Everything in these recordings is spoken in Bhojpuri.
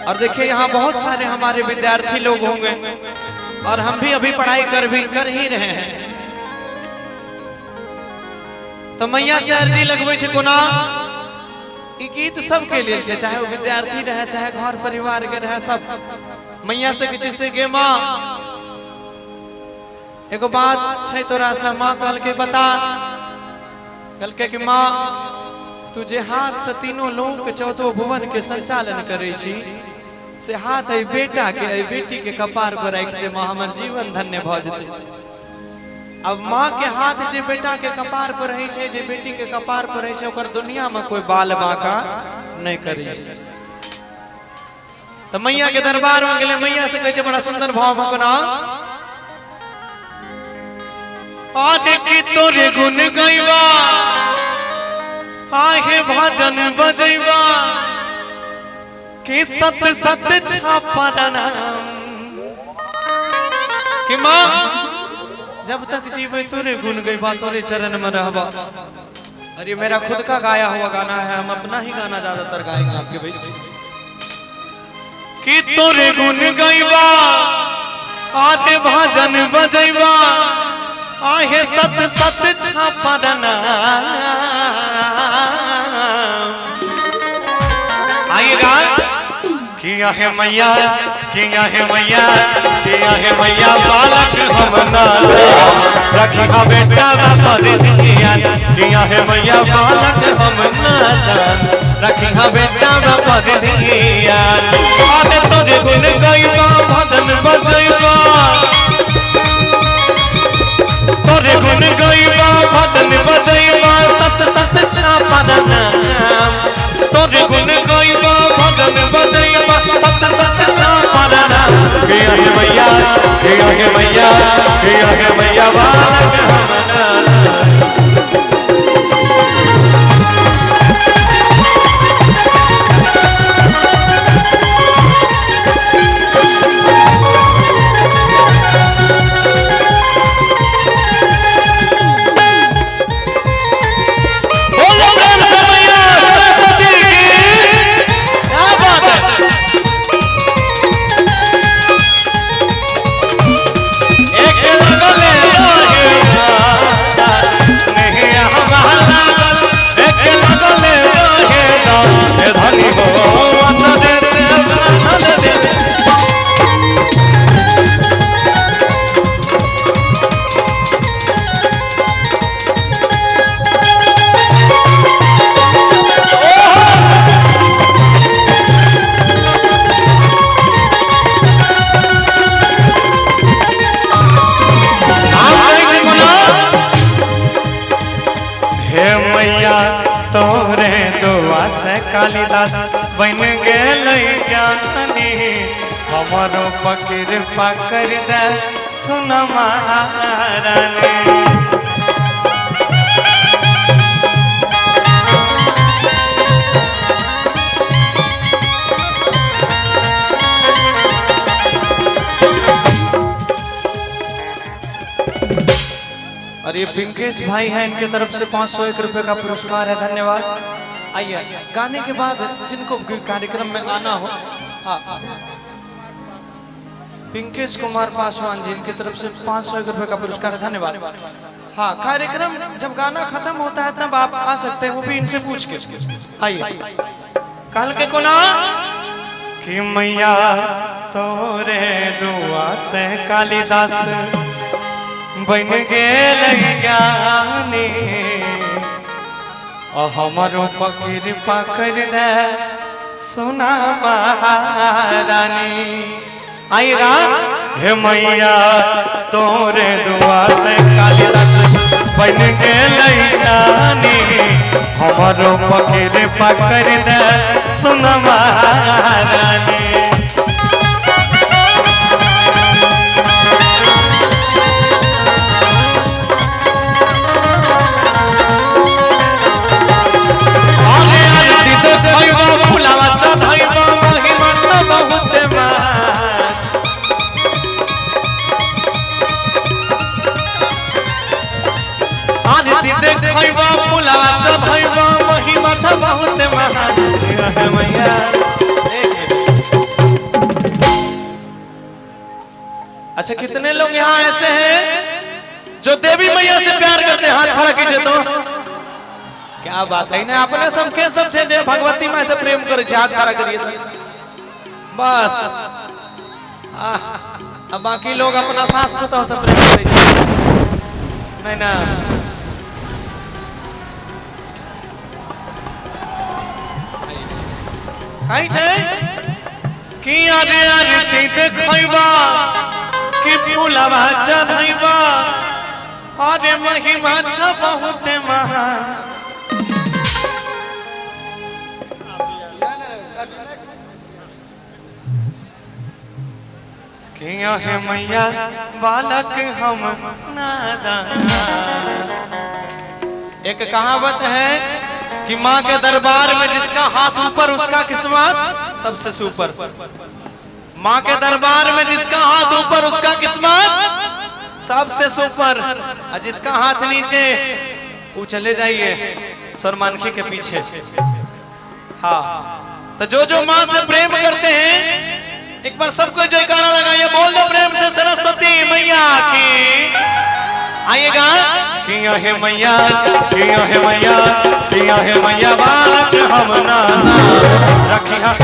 और देखिए यहाँ बहुत सारे हमारे विद्यार्थी लोग होंगे और हम भी अभी पढ़ाई कर ही रहे हैं। तो मैया से अर्जी लगवे छे कोना ई गीत सबके लिए छे, चाहे वो विद्यार्थी रहे चाहे घर परिवार के रहे, सब मैया से किसी से गे माँ एगो बात छे तोरा से। माँ कल के बता, कल के कि माँ तुझे हाथ से तीनों लोग के चौथो भुवन के संचालन करे छी, से हाथ है बेटा के है बेटी के कपार पर रख दे माँ, हमर जीवन धन्य भ जते। अब माँ के हाथ जे बेटा के कपार पर रहे छे, जे बेटी के कपार पर रहे छे, ओकर दुनिया में कोई बाल बाका नहीं करे छे। तो मैया के दरबार में गेले, मैया से कहे छे बड़ा सुंदर भाव में कोना आदे की तोरे गुण गईवा, आहे भजन बजैवा, कि सत सत छापा नाम। कि माँ जब तक जीवे तोरे गुण गईवा, तोरे चरण में रहबा। अरे मेरा खुद का गाया हुआ गाना है, हम अपना ही गाना ज्यादातर गाएंगे आपके बीच। कि तोरे गुण गईवा, आदे भजन बजैवा, आहे सत सत छापा आएगा। किया है मैया, किया है मैया, किया है मैया बालक हम नाला, रखा बेटा बाबा दिया। किया है मैया बालक हम नाला, रखा बेटा बाबा दिया। आदे तोरे गुण गईवा, भजन बजैवा, तोरे गुण गईवा, भजन बजैवा, सत सत छापा नाम। तोरे गुण गईवा, भजन बजैवा, सत सत छापा नाम। किया है मैया, किया है मैया, किया है मैया बालक हम नाला। तोरे दुआ से कालिदास बन गेलै ज्ञानी, हमरो पकिर पकड़ दे सुन महारानी। और ये पिंकेश भाई हैं, इनके तरफ से 501 रुपए का पुरस्कार है, धन्यवाद। आइए गाने के बाद जिनको कार्यक्रम में आना हो, हाँ पिंकेश कुमार पासवान जी, इनकी तरफ से 501 रुपए का पुरस्कार है, धन्यवाद। हाँ कार्यक्रम जब गाना खत्म होता है तब आप आ सकते हैं, वो भी इनसे पूछ के। आइए कल के कोना कि मैया तोरे दुआ से कालिदास बन गेलै ज्ञानी, हमरो पकिर पकड़ दे सुना महारानी। आएगा हे मैया तोरे दुआ से कालिदास बन गेलै ज्ञानी, हमरो पकिर पकड़ दे सुना महारानी। बहुत महान है मैया। अच्छा कितने लोग यहाँ ऐसे हैं जो देवी मैया से प्यार करते हैं? हाथ खड़ा कीजिए तो। क्या बात है, इन्हें अपने सबके सब छे जे भगवती माँ से प्रेम करे छे, हाथ खड़ा करिए तो। बस अब बाकी लोग अपना सास को तो सब प्रेम करे छे। नहीं ना कहीं छे कि आने आरती देखैबा कि फूलवा चढ़ैबा, अरे महिमा छ बहुत महान। किया है मैया बालक हम नादान। एक कहावत है कि माँ के दरबार में जिसका हाथ ऊपर उसका किस्मत सबसे सुपर। माँ के दरबार में जिसका हाथ ऊपर उसका किस्मत सबसे सुपर, और जिसका हाथ नीचे वो चले जाइए सरमानखी के पीछे। हाँ, तो जो माँ से प्रेम करते हैं एक बार सबको जयकारा लगाइए, बोल दो प्रेम से सरस्वती मैया की। आइएगा। किया है मैया, किया है मैया, किया है मैया बालक हम नाना रखिया।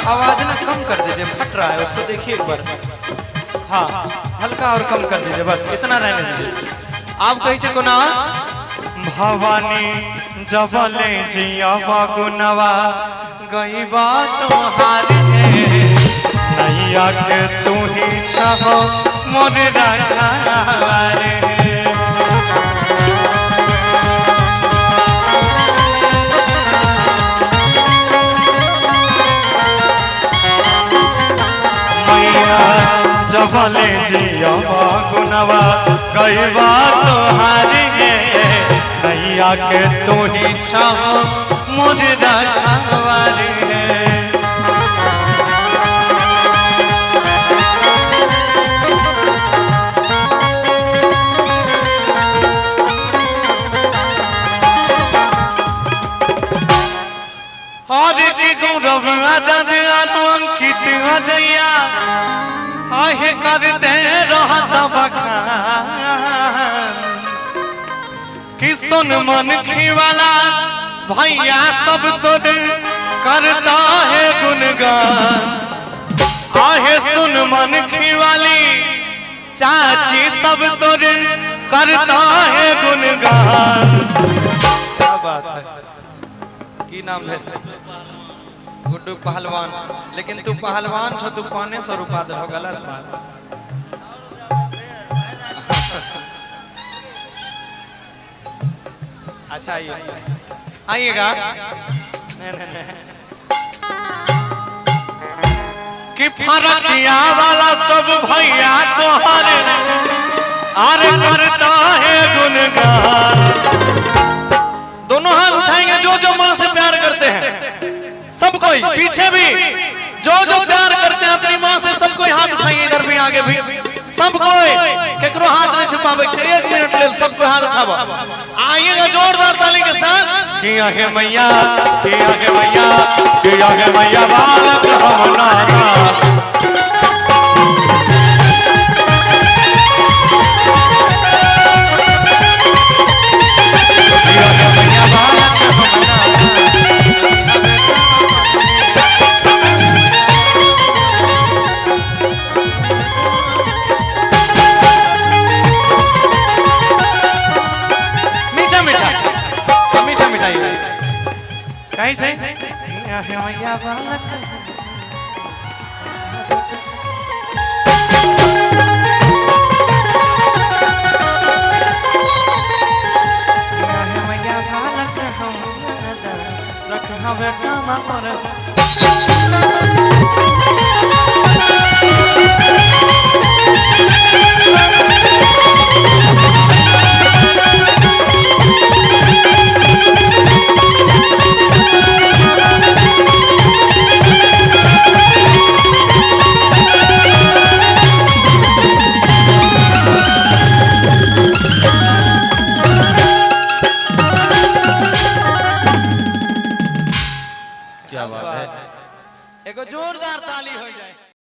आवाज ना कम कर दीजिए, फट रहा है उसको, देखिए एक बार। हाँ, हल्का और कम कर दीजिए, बस इतना रहने दीजिए। आप कही को ना भवानी जबले जिया बागुनवा गई बात तुम्हारी नैया के तू ही छहो मोर रखवारे। जबले जिया बागुनवा गई बात तुम्हारी नैया के तू ही छहो मोर रखवारे। गौरव आजाद अंकित अजैया आहे करते रहता बखान कि सुन मन खीवाला भैया सब तोड़ करता है गुनगान। आहे सुन मन खीवाली चाची सब तोड़ करता है गुनगान। क्या बात है, की नाम है? गुड्डू पहलवान। लेकिन तू पहलवान छो, तू 500 रुपया दे, गलत बात। अच्छा आइएगा। कि फरकिया वाला सब भैया तोहरे अरे करता है गुनगान। दोनों हाथ उठाएंगे जो माँ से प्यार करते हैं, सब कोई पीछे भी जो प्यार करते हैं अपनी माँ से, सब कोई हाथ उठाइए, इधर भी आगे भी सब कोई। केकरो हाथ नहीं छुपावे, 1 मिनट ले सब कोई हाथ उठावा। आइएगा जोरदार ताली के साथ। किया है मैया, किया है मैया, किया है मैया बालक हम नाना। मामा मोर